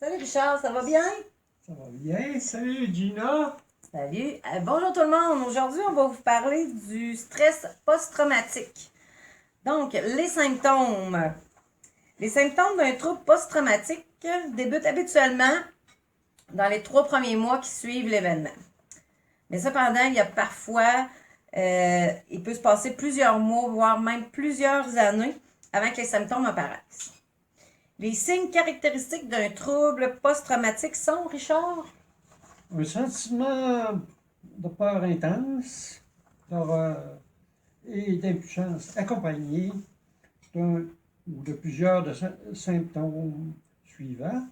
Salut Richard, ça va bien? Ça va bien? Salut Gina! Salut. Bonjour tout le monde. Aujourd'hui, on va vous parler du stress post-traumatique. Donc, les symptômes. Les symptômes d'un trouble post-traumatique débutent habituellement dans les 3 premiers mois qui suivent l'événement. Mais cependant, il y a parfois, il peut se passer plusieurs mois, voire même plusieurs années avant que les symptômes apparaissent. Les signes caractéristiques d'un trouble post-traumatique sont, Richard? Un sentiment de peur intense, d'horreur et d'impuissance accompagné d'un ou de plusieurs symptômes suivants.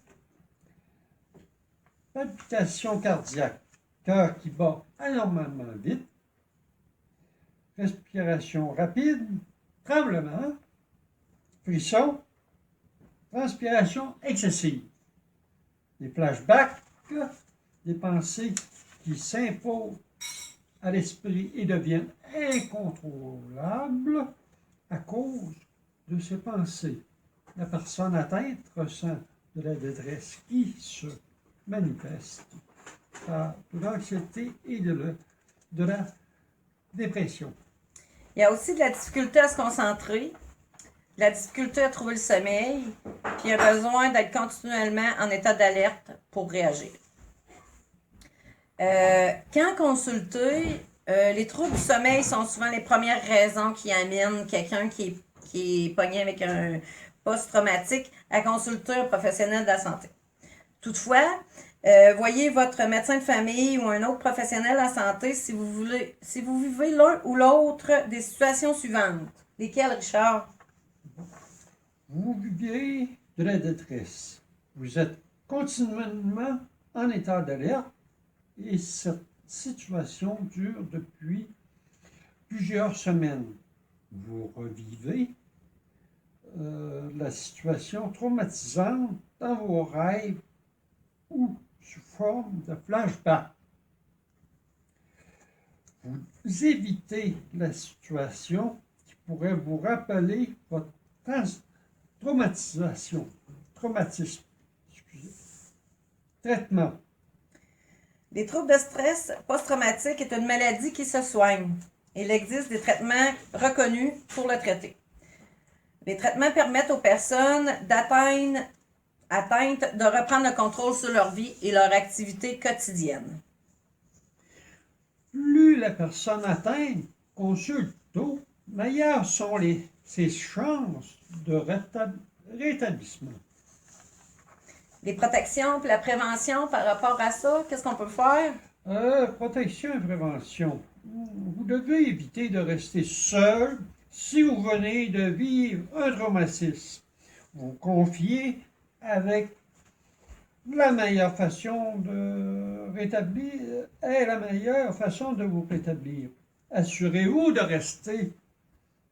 Palpitation cardiaque, cœur qui bat anormalement vite, respiration rapide, tremblement, frisson, transpiration excessive, des flashbacks, des pensées qui s'imposent à l'esprit et deviennent incontrôlables à cause de ces pensées. La personne atteinte ressent de la détresse qui se manifeste par de l'anxiété et de la dépression. Il y a aussi de la difficulté à se concentrer, de la difficulté à trouver le sommeil, puis un besoin d'être continuellement en état d'alerte pour réagir. Quand consulté, les troubles du sommeil sont souvent les premières raisons qui amènent quelqu'un qui est pogné avec un post-traumatique à consulter un professionnel de la santé. Toutefois, voyez votre médecin de famille ou un autre professionnel de la santé si vous vivez l'un ou l'autre des situations suivantes. Lesquelles, Richard? Vous vivez de la détresse. Vous êtes continuellement en état d'alerte et cette situation dure depuis plusieurs semaines. Vous revivez la situation traumatisante dans vos rêves ou sous forme de flashback. Vous évitez la situation qui pourrait vous rappeler votre traumatisme. Traitement. Les troubles de stress post-traumatique est une maladie qui se soigne. Il existe des traitements reconnus pour le traiter. Les traitements permettent aux personnes atteintes de reprendre le contrôle sur leur vie et leur activité quotidienne. Plus la personne atteinte consulte tôt, meilleures sont ses chances de rétablissement. Les protections et la prévention par rapport à ça, qu'est-ce qu'on peut faire? Protection et prévention. Vous devez éviter de rester seul si vous venez de vivre un traumatisme. Vous confiez avec la meilleure façon de rétablir est la meilleure façon de vous rétablir. Assurez-vous de rester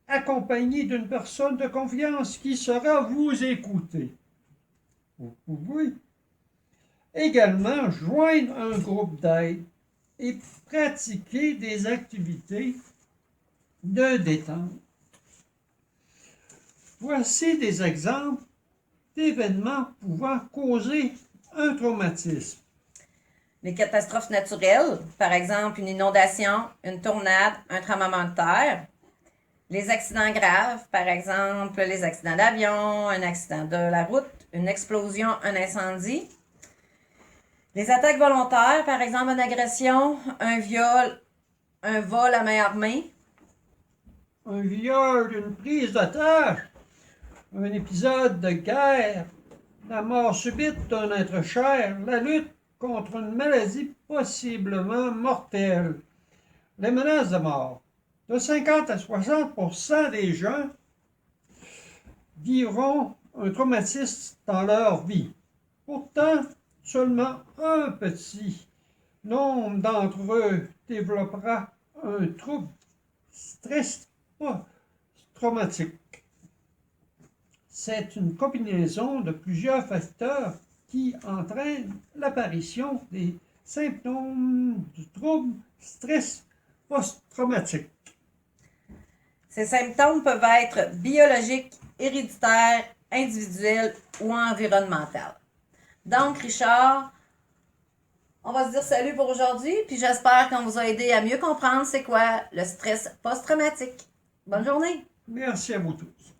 accompagné d'une personne de confiance qui saura vous écouter. Vous pouvez également joindre un groupe d'aide et pratiquer des activités de détente. Voici des exemples d'événements pouvant causer un traumatisme. Les catastrophes naturelles, par exemple une inondation, une tornade, un tremblement de terre. Les accidents graves, par exemple les accidents d'avion, un accident de la route, une explosion, un incendie. Les attaques volontaires, par exemple une agression, un viol, un vol à main armée. Un viol, une prise d'otage, un épisode de guerre, la mort subite d'un être cher, la lutte contre une maladie possiblement mortelle, les menaces de mort. De 50 à 60% des gens vivront un traumatisme dans leur vie. Pourtant, seulement un petit nombre d'entre eux développera un trouble stress traumatique. C'est une combinaison de plusieurs facteurs qui entraînent l'apparition des symptômes du trouble stress post-traumatique. Ces symptômes peuvent être biologiques, héréditaires, individuels ou environnementaux. Donc, Richard, on va se dire salut pour aujourd'hui, puis j'espère qu'on vous a aidé à mieux comprendre c'est quoi le stress post-traumatique. Bonne journée! Merci à vous tous.